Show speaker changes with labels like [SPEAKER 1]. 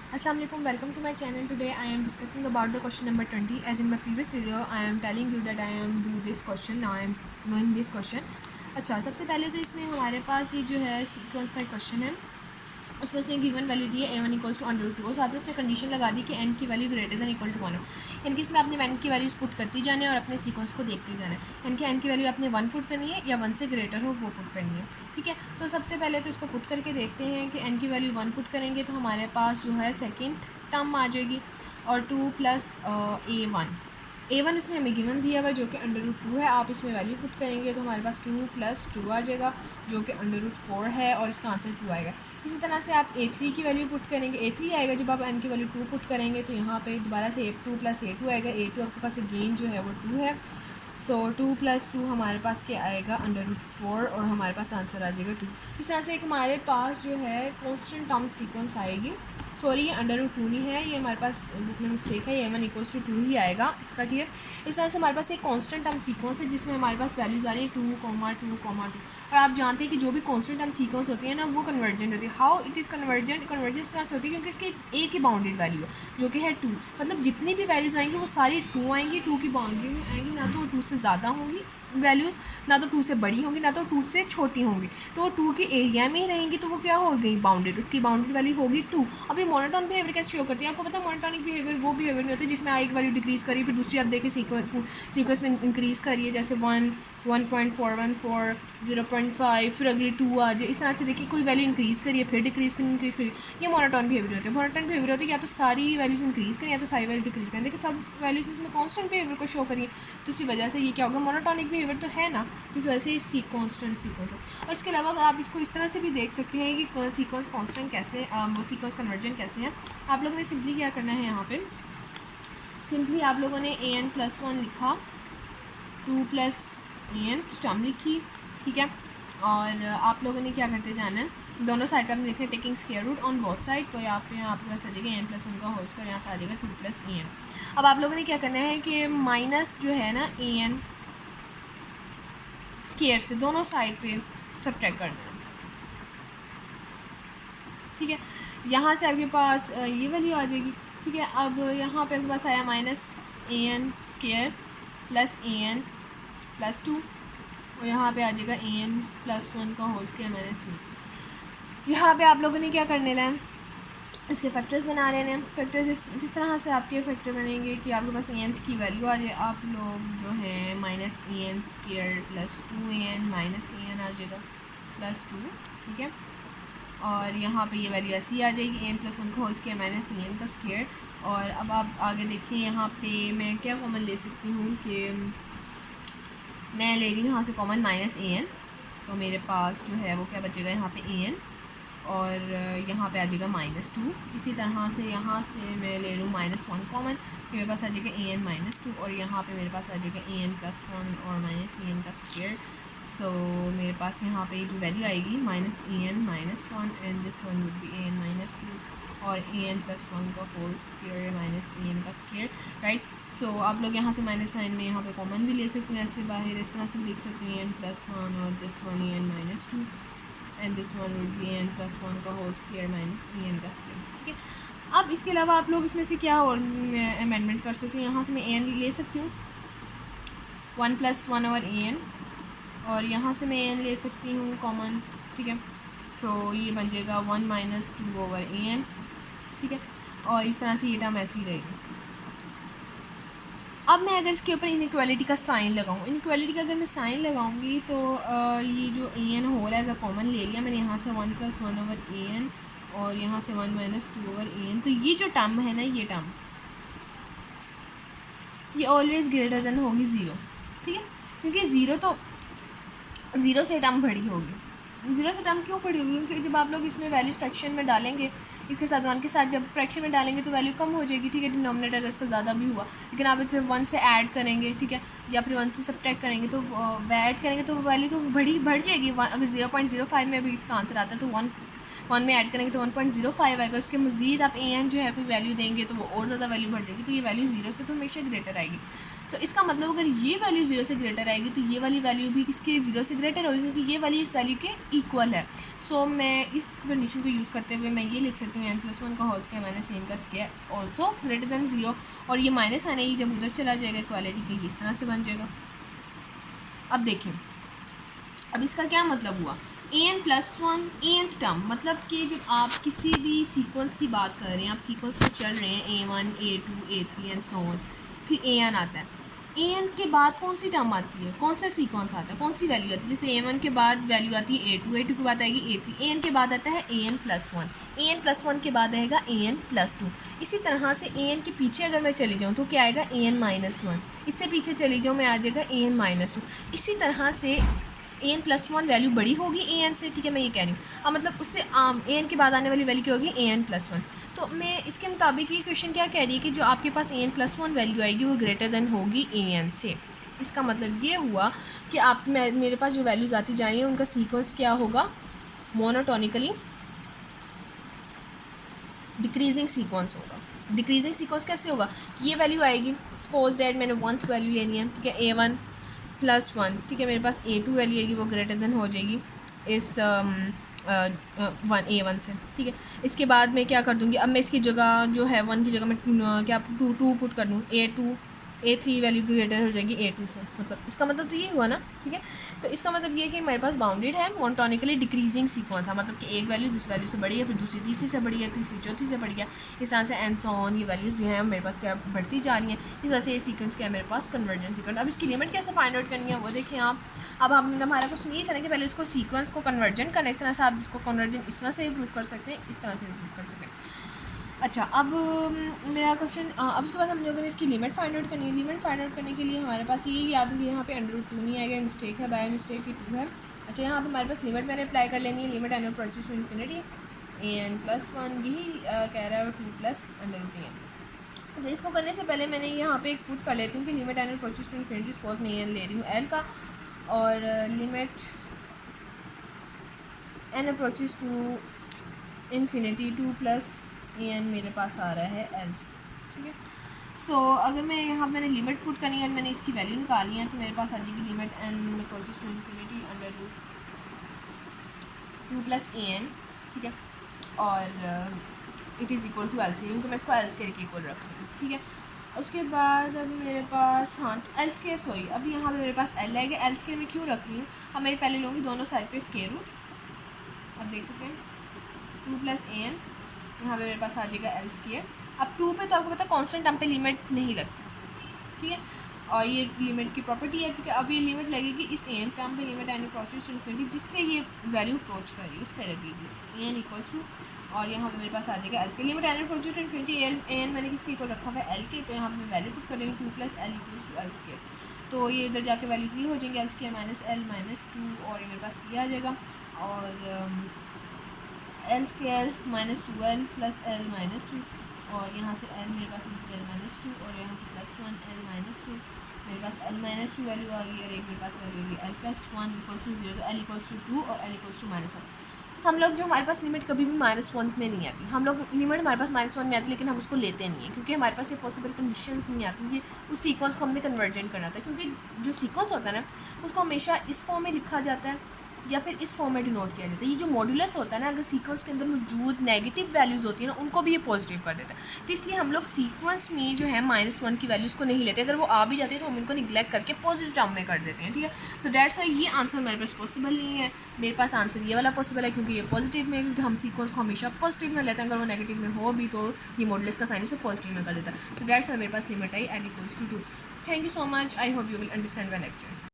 [SPEAKER 1] Assalamu alaikum, welcome to my channel. Today I am discussing about the question number 20. As in my previous video I am telling you that I am do this question. Now I am doing this question. अच्छा, सबसे पहले तो इसमें हमारे पास ये जो है sequence का क्वेश्चन है, उसमें उसने गिवन वैल्यू दी है a1 इक्वल्स टू √2 और साथ में उसने कंडीशन लगा दी कि n की value greater than equal to 1 हो। यानी कि इसमें आपने n की वैल्यूज़ पुट करती जाना है और अपने सीक्वेंस को देखते जाना है। यानी कि n की वैल्यू आपने 1 पुट करनी है या 1 से ग्रेटर हो वो पुट करनी है। ठीक है, तो सबसे पहले तो इसको पुट करके देखते हैं कि n की वैल्यू 1 पुट करेंगे तो हमारे पास जो है सेकेंड टर्म आ जाएगी और 2 प्लस a1 इसमें हमें गिवन दिया हुआ है जो कि √2 है। आप इसमें वैल्यू पुट करेंगे तो हमारे पास 2 + 2 आ जाएगा जो कि √4 है और इसका आंसर 2 आएगा। इसी तरह से आप a3 की वैल्यू पुट करेंगे, a3 आएगा जब आप n की वैल्यू 2 पुट करेंगे तो यहाँ पे दोबारा से a2 + a2 आएगा। a2 आपके पास अगेन जो है वो 2 है, सो 2 + 2 हमारे पास क्या आएगा √4 और हमारे पास आंसर आ जाएगा 2। इस तरह से एक हमारे पास जो है कॉन्स्टेंट टर्म सीक्वेंस आएगी। सॉरी, ये √2 नहीं है, ये हमारे पास बुक में मिस्टेक है, ये a1 इक्वल्स टू 2 ही आएगा इसका। ठीक है, इस तरह से हमारे पास एक कांस्टेंट टर्म सीक्वेंस है जिसमें हमारे पास वैल्यूज़ आ रही है 2,2,2 और आप जानते हैं कि जो भी कांस्टेंट टर्म सीक्वेंस होती है ना वो कन्वर्जेंट होती है। हाउ इट इज़ कन्वर्जेंट इस तरह से होती है क्योंकि इसकी एक ही बाउंडेड वैल्यू है जो कि है 2। मतलब जितनी भी वैल्यूज़ आएंगी वो सारी 2 आएंगी, 2 की बाउंड्री में आएंगी, ना तो 2 से ज़्यादा होंगी वैल्यूज़, ना तो 2 से बड़ी होंगी, ना तो 2 से छोटी होंगी। तो वो 2 के एरिया में ही रहेंगी तो वो क्या हो गई बाउंडेड, उसकी बाउंडेड वैल्यू होगी 2। अभी मोनोटोन बिहेवियर कैसे शो करती है आपको पता है? मोनोटोनिक बिहेवियर वो बिहेवियर नहीं होती जिसमें एक वैल्यू डिक्रीज़ करी फिर दूसरी आप देखें सीक्वेंस में इंक्रीज़ करिए, जैसे 1, 1.414, 0.5 फिर अगली 2 आ जाए। इस तरह से देखिए कोई वैल्यू इंक्रीज़ करिए फिर डिक्रीज़ फिर इंक्रीज़ करिए, ये मोनोटोन बिहेवियर होती है। मोनोटोन बिहेवियर होती है या तो सारी वैल्यूज़ इंक्रीज़ करें या तो सारी वैल्यू डिक्रीज़ करें। देखिए सब वैल्यूज़ इसमें कॉन्स्टेंट बिहेवियर को शो करिए तो इसी वजह से ये क्या होगा मोनोटोनिक बिहेवियर तो है ना, तो इस वजह से ये कॉन्स्टेंट सीक्वेंस है। और इसके अलावा अगर आप इसको इस तरह से भी देख सकते हैं कि सीक्वेंस कॉन्स्टेंट कैसे वो सीक्वेंस कन्वर्जेंट कैसे है। आप लोगों ने सिंपली क्या करना है, यहाँ पे सिंपली आप लोगों ने an+1 लिखा, 2 + an टर्म लिखी, ठीक है। और आप लोगों ने क्या करते जाना है, दोनों साइड पर आपने लिखा है taking square root on both side, तो यहाँ पे आपके पास आ जाएगा n+1 का होल स्क्वायर, यहाँ से आ जाएगा 2 + an। अब आप लोगों ने क्या करना है कि माइनस जो है ना an स्क्वायर से दोनों साइड पे सब्ट्रैक्ट करना है। ठीक है, यहाँ से आपके पास ये वैल्यू आ जाएगी। ठीक है, अब यहाँ पे आपके पास आया -an² + an+2 और यहाँ पे आ जाएगा an+1 का होल स्क्वायर -1। यहाँ पे आप लोगों ने क्या करने लगा, इसके फैक्टर्स बना लेने हैं। फैक्टर्स जिस तरह से आपके फैक्टर बनेंगे कि आपके पास an की वैल्यू आ जाए, आप लोग जो है -an² + 2an -an आ जाएगा +2। ठीक है, और यहाँ पे ये वैल्यू ऐसी आ जाएगी an+1 का होल स्क्वायर -an का स्क्वायर। और अब आप आगे देखिए, यहाँ पे मैं क्या कॉमन ले सकती हूँ कि मैं ले रही हूँ यहाँ से कॉमन -an, तो मेरे पास जो है वो क्या बचेगा यहाँ पे an और यहाँ पे आ जाएगा -2। इसी तरह से यहाँ से मैं ले लूँ -1 कॉमन, तो मेरे पास आ जाएगा an-2 और यहाँ पे मेरे पास आ जाएगा an+1 और -an का स्क्वायर। सो मेरे पास यहाँ पे जो वैल्यू आएगी -an-1 and this one would be an-2 और an+1 का होल स्क्वायर -an का स्क्वायर, राइट। सो आप लोग यहाँ से माइनस साइन में यहाँ पे कॉमन भी ले सकते हैं, ऐसे बाहर इस तरह से लिख सकते हैं an+1 और this one an-2 and this one would be an+1 का होल स्क्वायर -an का स्क्वायर। ठीक है, अब इसके अलावा आप लोग इसमें से क्या और अमेंडमेंट कर सकते हैं, यहाँ से मैं an ले सकती हूँ 1 + 1 ओवर an और यहाँ से मैं an ले सकती हूँ कॉमन। ठीक है, सो ये बन जाएगा 1 - 2 ओवर an। ठीक है, और इस तरह से ये टर्म ऐसी रहेगी। अब मैं अगर इसके ऊपर इनइक्वालिटी का साइन लगाऊँ, इनइक्वालिटी का अगर मैं साइन लगाऊंगी तो ये जो an whole as a common ले लिया मैंने, यहाँ से 1 + 1 ओवर an और यहाँ से 1 - 2 ओवर an, तो ये जो टर्म है ना, ये टर्म ये ऑलवेज ग्रेटर देन होगी 0। ठीक है, क्योंकि ज़ीरो से टर्म बड़ी होगी। ज़ीरो से टर्म क्यों बड़ी होगी? क्योंकि जब आप लोग इसमें वैल्यूज फ्रैक्शन में डालेंगे, इसके साथ 1 के साथ जब फ्रैक्शन में डालेंगे तो वैल्यू कम हो जाएगी। ठीक है, डिनोमिनेटर अगर इसका ज़्यादा भी हुआ, लेकिन आप इसे 1 से ऐड करेंगे, ठीक है, या फिर 1 से सब्ट्रैक्ट करेंगे तो ऐड करेंगे तो वैल्यू तो बढ़ जाएगी। अगर 0.05 में भी इसका आंसर आता है तो 1 में ऐड करेंगे तो 1.05 आएगा। उसके मज़ीद आप an जो है कोई वैल्यू देंगे तो वो और ज़्यादा वैल्यू बढ़ जाएगी, तो ये वैल्यू 0 से तो हमेशा ग्रेटर आएगी। तो इसका मतलब अगर ये वैल्यू 0 से ग्रेटर आएगी तो ये वाली वैल्यू भी किसके 0 से ग्रेटर होगी, क्योंकि ये वैल्यू इस वैल्यू के इक्वल है। सो मैं इस कंडीशन को यूज़ करते हुए मैं ये लिख सकती हूँ n+1 का होल स्क्वायर माइनस n का स्क्वायर ऑल्सो ग्रेटर दैन 0, और ये माइनस आने ही जब उधर चला जाएगा इक्वालिटी के, इस तरह से बन जाएगा। अब देखें, अब इसका क्या मतलब हुआ, an+1 an टर्म, मतलब कि जब आप किसी भी सीक्वेंस की बात कर रहे हैं, आप सीक्वेंस में चल रहे हैं a1 a2 a3 and so on, फिर an आता है, an के बाद कौन सी टर्म आती है, कौन सा सीक्वेंस आता है, कौन सी वैल्यू आती है, जैसे a1 के बाद वैल्यू आती है a2, a2 के बाद आएगी a3, an के बाद आता है an+1, an+1 के बाद आएगा an+2। इसी तरह से an के पीछे अगर मैं चली जाऊँ तो क्या आएगा an-1, इससे पीछे चली जाऊँ मैं आ जाएगा an-2। इसी तरह से an+1 वैल्यू बड़ी होगी an से, ठीक है, मैं ये कह रही हूँ। अब मतलब उससे an के बाद आने वाली वैल्यू क्या होगी an+1। तो मैं इसके मुताबिक ये क्वेश्चन क्या कह रही है कि जो आपके पास an+1 वैल्यू आएगी वो ग्रेटर देन होगी an से। इसका मतलब ये हुआ कि आप मेरे पास जो वैल्यूज़ आती जा रही हैं उनका सीक्वेंस क्या होगा, मोनोटोनिकली डिक्रीजिंग सीक्वेंस होगा। डिक्रीजिंग सीक्वेंस कैसे होगा, ये वैल्यू आएगी, सपोज डैट मैंने 1 वैल्यू लेनी है, ठीक है, a1+1, ठीक है, मेरे पास a2 वैल्यू आएगी वो ग्रेटर देन हो जाएगी इस a1 से, ठीक है। इसके बाद मैं क्या कर दूँगी, अब मैं इसकी जगह जो है 1 की जगह मैं क्या 2 पुट कर दूँ, a3 वैल्यू ग्रेटर हो जाएगी a2 से, मतलब इसका मतलब तो ये हुआ ना, ठीक है। तो इसका मतलब ये है कि मेरे पास बाउंडेड है मोनोटोनिकली डिक्रीजिंग सीक्वेंस है, मतलब कि एक वैल्यू दूसरी वैल्यू से बड़ी है, फिर दूसरी तीसरी से बड़ी है, तीसरी चौथी से बड़ी है, इस तरह से एंड सो ऑन, ये वैल्यूज़ जो है मेरे पास क्या बढ़ती जा रही हैं, इस तरह से ये सीक्वेंस क्या है मेरे पास कन्वर्जेंट सीक्वेंस। अब इसकी लिमिट कैसे फाइंड आउट करनी है वो देखें आप। अब हम हमारा क्वेश्चन ये था ना कि पहले इसको सीक्वेंस को कन्वर्जेंट करना, इस तरह से आप इसको कन्वर्जेंट इस तरह से प्रूव कर सकते हैं, इस तरह से प्रूव कर सकते हैं। अच्छा, अब मेरा क्वेश्चन, अब उसके बाद हम लोगों ने इसकी लिमिट फाइंड आउट करनी है। लिमिट फाइंड आउट करने के लिए हमारे पास ये याद है, यहाँ पे √2 नहीं आएगा, मिस्टेक है, बाय मिस्टेक ही 2 है। अच्छा, यहाँ पे हमारे पास लिमिट मैंने अप्लाई कर लेनी है, limit n approaches to infinity an+1, यही कह रहा है 2 + √an। अच्छा, इसको करने से पहले मैंने यहाँ पे एक पुट कर लेती हूँ कि limit n approaches to infinity, suppose मैं n ले रही हूँ l का, और limit n approaches to infinity 2 + an मेरे पास आ रहा है l से, ठीक है। सो अगर मैं यहाँ मैंने लिमिट पुट करनी है और मैंने इसकी वैल्यू निकालनी है तो मेरे पास आ जाएगी limit n approaches to infinity √2 + an, ठीक है, और it is equal to l से, क्योंकि मैं इसको l स्क्वायर के इक्वल रख रही हूँ, ठीक है। उसके बाद अब मेरे पास l स्क्वायर, सॉरी, अभी यहाँ पे मेरे पास l आएगा, l स्क्वायर मैं क्यों रख रही हूँ, अब मेरे पहले लूँगी दोनों साइड पे स्क्वायर रूट, अब देख सकते हैं 2 + an, यहाँ पे मेरे पास आ जाएगा l स्क्वायर। अब 2 पे तो आपको पता है कांस्टेंट टर्म पे लिमिट नहीं लगती, ठीक है, और ये लिमिट की प्रॉपर्टी है, ठीक है। अब ये लिमिट लगेगी इस an टर्म पे, limit n approaches to infinity, जिससे ये वैल्यू अप्रोच कर रही है उस पर लगेगी an इक्वल्स टू, और यहाँ पे मेरे पास आ जाएगा l square. Limit n approaches to infinity an मैंने किसके इक्वल रखा हुआ है l के, तो यहाँ पे मैं वैल्यू पुट कर देंगे 2 + l equals to l square, तो ये इधर जाके वैल्यू 0 हो जाएंगे, l square minus l minus 2, और ये मेरे पास ये आ जाएगा, और l square minus 2l + l minus 2, और यहाँ से l मेरे पास l माइनस 2, और यहाँ से +1 l माइनस 2, मेरे पास l माइनस 2 वैल्यू आ गई, और एक मेरे पास वैल्यू आ गई l + 1 इक्वल्स टू 0, तो l इक्वल्स टू 2 और l इक्वल्स टू -1। हम लोग जो हमारे पास लिमिट कभी भी -1 में नहीं आती, हम लोग लिमिट हमारे पास -1 में आती, लेकिन हम उसको लेते नहीं है, क्योंकि हमारे पास ये पॉसिबल कंडीशंस नहीं आती, ये उस सीक्वेंस को हमने कन्वर्जेंट करना था, क्योंकि जो सीक्वेंस होता है ना उसको हमेशा इस फॉर्म में लिखा जाता है या फिर इस फॉर्म में डिनोट किया जाता है। ये जो मॉड्यूलस होता है ना, अगर सीक्वेंस के अंदर मौजूद नेगेटिव वैल्यूज़ होती है ना, उनको भी ये पॉजिटिव कर देता है, तो इसलिए हम लोग सीक्वेंस में जो है -1 की वैल्यूज़ को नहीं लेते, अगर वो आ भी जाती है तो हम उनको निगलेक्ट करके पॉजिटिव टर्म में कर देते हैं, ठीक है। सो दैट्स वाई ये आंसर मेरे पास पॉसिबल नहीं है, मेरे पास आंसर ये वाला पॉसिबल है, क्योंकि ये पॉजिटिव में, क्योंकि हम सीक्वेंस को हमेशा पॉजिटिव में लेते हैं, अगर वो नेगेटिव में हो भी तो ये मॉड्यूलस का साइन उसे पॉजिटिव में कर देता है। सो दैट्स वाई मेरे पास limit I l equals to 2। Thank you so much, I hope you will understand my lecture.